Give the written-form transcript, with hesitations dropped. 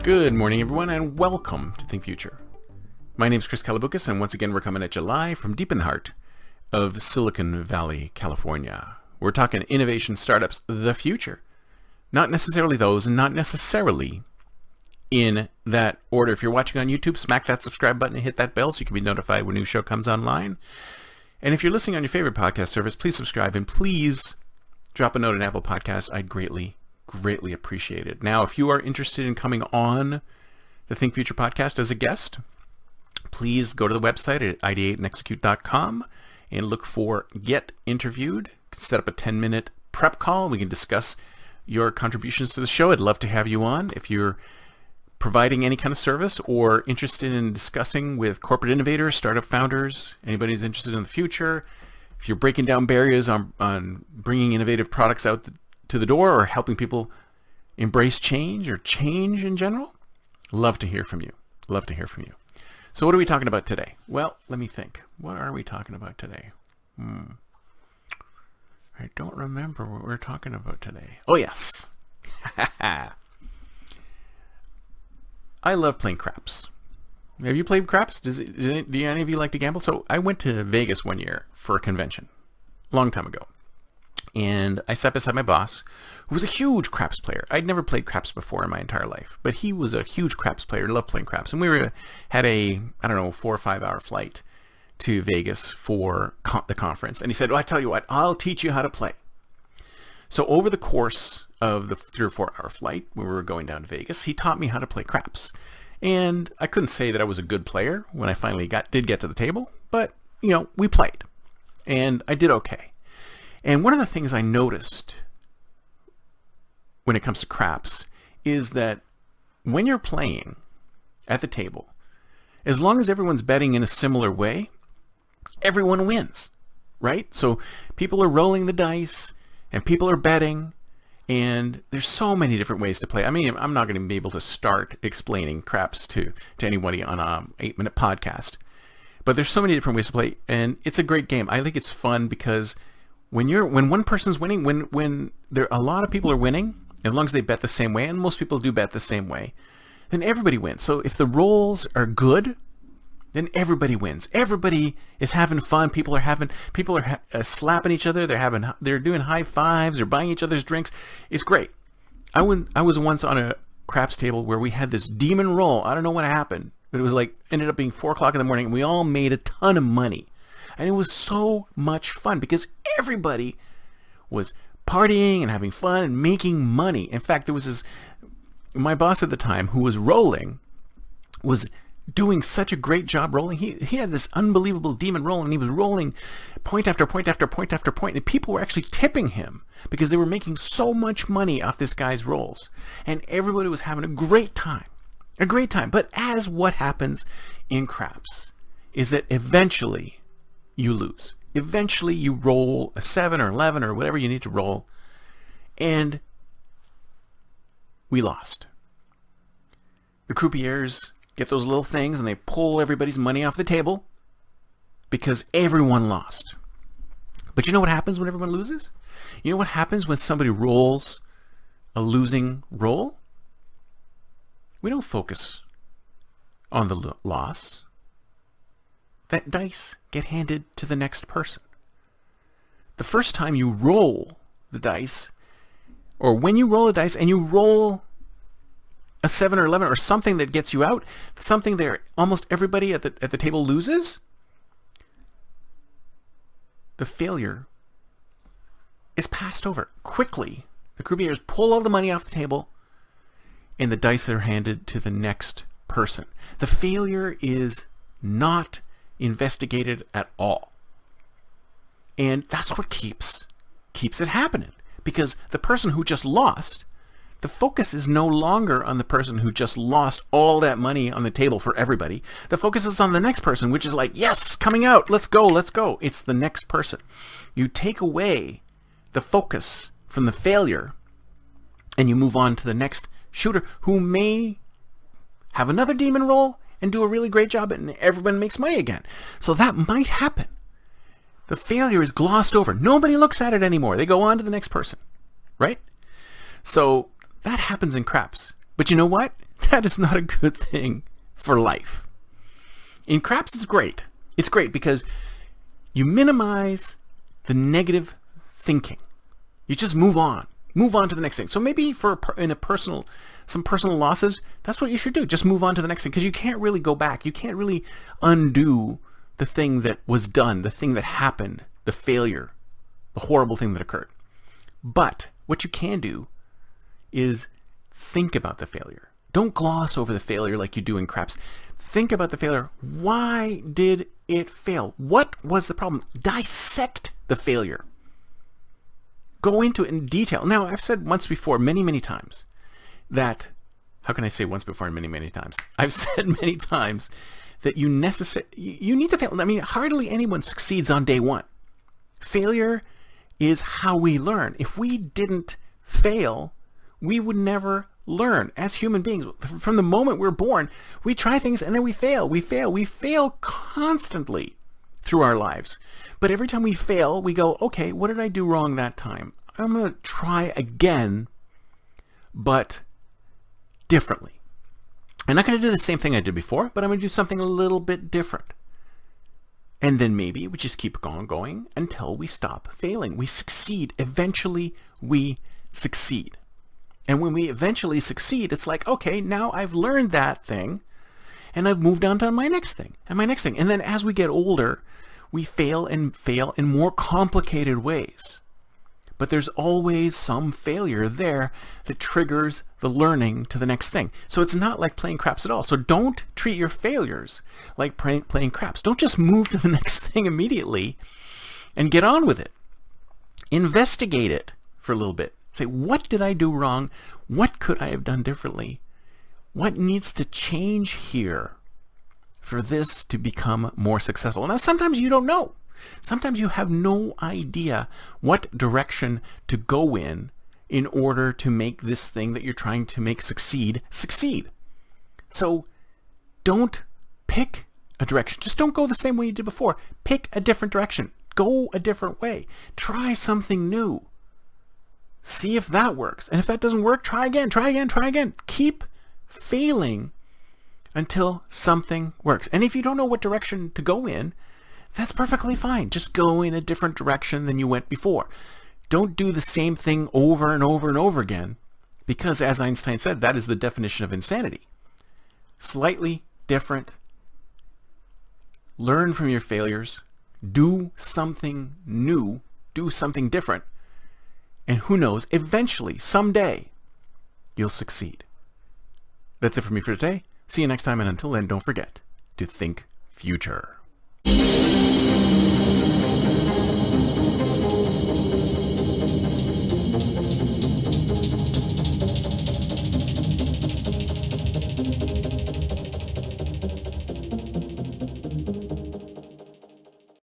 Good morning, everyone, and welcome to Think Future. My name is Chris Kalaboukis, and once again, we're coming at you live from deep in the heart of Silicon Valley, California. We're talking innovation, startups, the future. Not necessarily those, and not necessarily in that order. If you're watching on YouTube, smack that subscribe button and hit that bell so you can be notified when a new show comes online. And if you're listening on your favorite podcast service, please subscribe and please drop a note on Apple Podcasts. I'd greatly appreciate it. Now, if you are interested in coming on the Think Future podcast as a guest, please go to the website at ideateandexecute.com and look for Get Interviewed. You can set up a 10-minute prep call. We can discuss your contributions to the show. I'd love to have you on. If you're providing any kind of service or interested in discussing with corporate innovators, startup founders, anybody who's interested in the future, if you're breaking down barriers on bringing innovative products out to the door or helping people embrace change or change in general, love to hear from you. Love to hear from you. So what are we talking about today? Well, let me think. What are we talking about today? I don't remember what we're talking about today. Oh, yes. I love playing craps. Have you played craps? Do any of you like to gamble? So I went to Vegas one year for a convention, a long time ago. And I sat beside my boss, who was a huge craps player. I'd never played craps before in my entire life, but he was a huge craps player, loved playing craps. And we had a, 4 or 5 hour flight to Vegas for the conference. And he said, well, I tell you what, I'll teach you how to play. So over the course of the 3 or 4 hour flight, when we were going down to Vegas, he taught me how to play craps. And I couldn't say that I was a good player when I finally did get to the table, but, we played. And I did okay. And one of the things I noticed when it comes to craps is that when you're playing at the table, as long as everyone's betting in a similar way, everyone wins, right? So people are rolling the dice and people are betting, and there's so many different ways to play. I mean, I'm not going to be able to start explaining craps to anybody on an 8-minute podcast, but there's so many different ways to play, and it's a great game. I think it's fun because when one person's winning, when a lot of people are winning, as long as they bet the same way, and most people do bet the same way, then everybody wins. So if the rolls are good, then everybody wins. Everybody is having fun. People are slapping each other. They're doing high fives. They're buying each other's drinks. It's great. I was once on a craps table where we had this demon roll. I don't know what happened, but it was ended up being 4 o'clock in the morning, and we all made a ton of money. And it was so much fun because everybody was partying and having fun and making money. In fact, there was my boss at the time who was rolling, was doing such a great job rolling. He had this unbelievable demon roll, and he was rolling point after point after point after point, and people were actually tipping him because they were making so much money off this guy's rolls. And everybody was having a great time. But as what happens in craps is that eventually you lose. Eventually you roll a 7 or 11 or whatever you need to roll, and we lost. The croupiers get those little things and they pull everybody's money off the table because everyone lost. But you know what happens when everyone loses? You know what happens when somebody rolls a losing roll? We don't focus on the loss. That dice get handed to the next person. The first time you roll the dice, or when you roll a dice and you roll a 7 or 11 or something that gets you out, something there almost everybody at the table loses, the failure is passed over quickly. The croupiers pull all the money off the table and the dice are handed to the next person. The failure is not investigated at all. And that's what keeps it happening. Because the person who just lost, the focus is no longer on the person who just lost all that money on the table for everybody. The focus is on the next person, which is like, yes, coming out, let's go. It's the next person. You take away the focus from the failure and you move on to the next shooter who may have another demon roll and do a really great job, and everyone makes money again. So that might happen. The failure is glossed over. Nobody looks at it anymore. They go on to the next person, right? So that happens in craps. But you know what? That is not a good thing for life. In craps, it's great. It's great because you minimize the negative thinking. You just move on. Move on to the next thing. So maybe some personal losses, that's what you should do. Just move on to the next thing, because you can't really go back. You can't really undo the thing that was done, the thing that happened, the failure, the horrible thing that occurred. But what you can do is think about the failure. Don't gloss over the failure like you do in craps. Think about the failure. Why did it fail? What was the problem? Dissect the failure. Go into it in detail. Now, I've said once before, many, many times, that, how can I say once before and many, many times? I've said many times that you need to fail. I mean, hardly anyone succeeds on day one. Failure is how we learn. If we didn't fail, we would never learn. As human beings, from the moment we're born, we try things and then we fail. We fail constantly through our lives. But every time we fail, we go, okay, what did I do wrong that time? I'm going to try again, but differently. I'm not going to do the same thing I did before, but I'm going to do something a little bit different. And then maybe we just keep going until we stop failing. We succeed. Eventually, we succeed. And when we eventually succeed, it's like, okay, now I've learned that thing, and I've moved on to my next thing, and my next thing. And then as we get older, we fail in more complicated ways. But there's always some failure there that triggers the learning to the next thing. So it's not like playing craps at all. So don't treat your failures like playing craps. Don't just move to the next thing immediately and get on with it. Investigate it for a little bit. Say, what did I do wrong? What could I have done differently? What needs to change here for this to become more successful? Now, sometimes you don't know. Sometimes you have no idea what direction to go in order to make this thing that you're trying to make succeed. So don't pick a direction. Just don't go the same way you did before. Pick a different direction. Go a different way. Try something new. See if that works. And if that doesn't work, try again. Keep failing until something works. And if you don't know what direction to go in, that's perfectly fine. Just go in a different direction than you went before. Don't do the same thing over and over and over again, because as Einstein said, that is the definition of insanity. Slightly different. Learn from your failures. Do something new. Do something different. And who knows, eventually, someday, you'll succeed. That's it for me for today. See you next time, and until then, don't forget to think future.